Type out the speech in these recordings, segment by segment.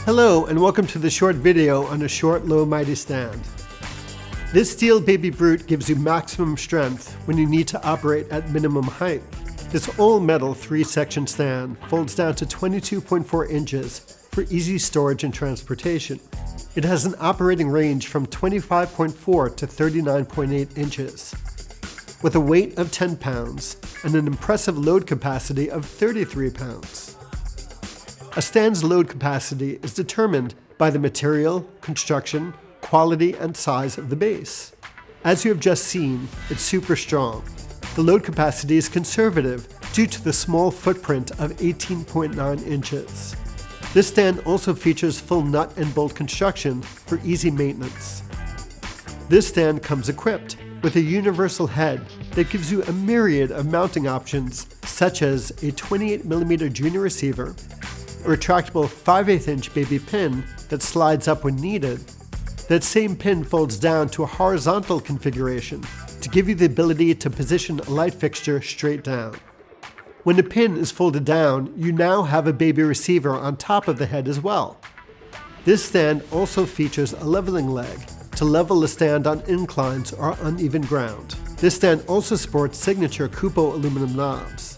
Hello and welcome to the short video on a short, low, mighty stand. This steel baby brute gives you maximum strength when you need to operate at minimum height. This all-metal 3-section stand folds down to 22.4 inches for easy storage and transportation. It has an operating range from 25.4 to 39.8 inches, with a weight of 10 pounds and an impressive load capacity of 33 pounds. A stand's load capacity is determined by the material, construction, quality, and size of the base. As you have just seen, it's super strong. The load capacity is conservative due to the small footprint of 18.9 inches. This stand also features full nut and bolt construction for easy maintenance. This stand comes equipped with a universal head that gives you a myriad of mounting options, such as a 28mm junior receiver, a retractable 5/8" baby pin that slides up when needed. That same pin folds down to a horizontal configuration to give you the ability to position a light fixture straight down. When the pin is folded down, you now have a baby receiver on top of the head as well. This stand also features a leveling leg to level the stand on inclines or uneven ground. This stand also sports signature Kupo aluminum knobs.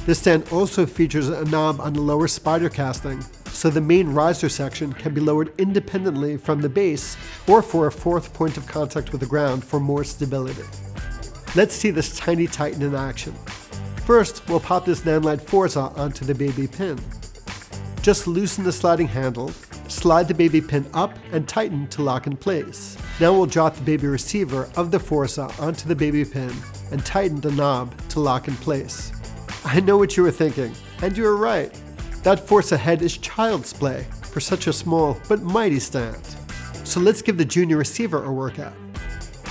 This stand also features a knob on the lower spider casting, so the main riser section can be lowered independently from the base or for a fourth point of contact with the ground for more stability. Let's see this tiny Titan in action. First, we'll pop this Nanlite Forza onto the baby pin. Just loosen the sliding handle, slide the baby pin up and tighten to lock in place. Now we'll drop the baby receiver of the Forza onto the baby pin and tighten the knob to lock in place. I know what you were thinking, and you were right. That Forza head is child's play for such a small but mighty stand. So let's give the junior receiver a workout.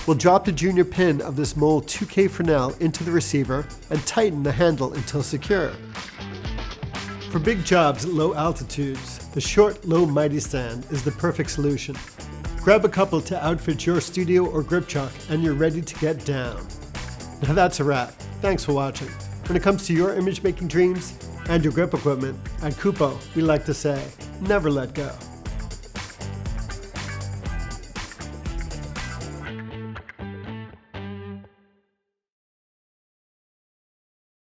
We'll drop the junior pin of this Mole 2K Fresnel into the receiver and tighten the handle until secure. For big jobs at low altitudes, the short, low, mighty stand is the perfect solution. Grab a couple to outfit your studio or grip chuck and you're ready to get down. Now that's a wrap. Thanks for watching. When it comes to your image making dreams and your grip equipment, at Kupo, we like to say, never let go.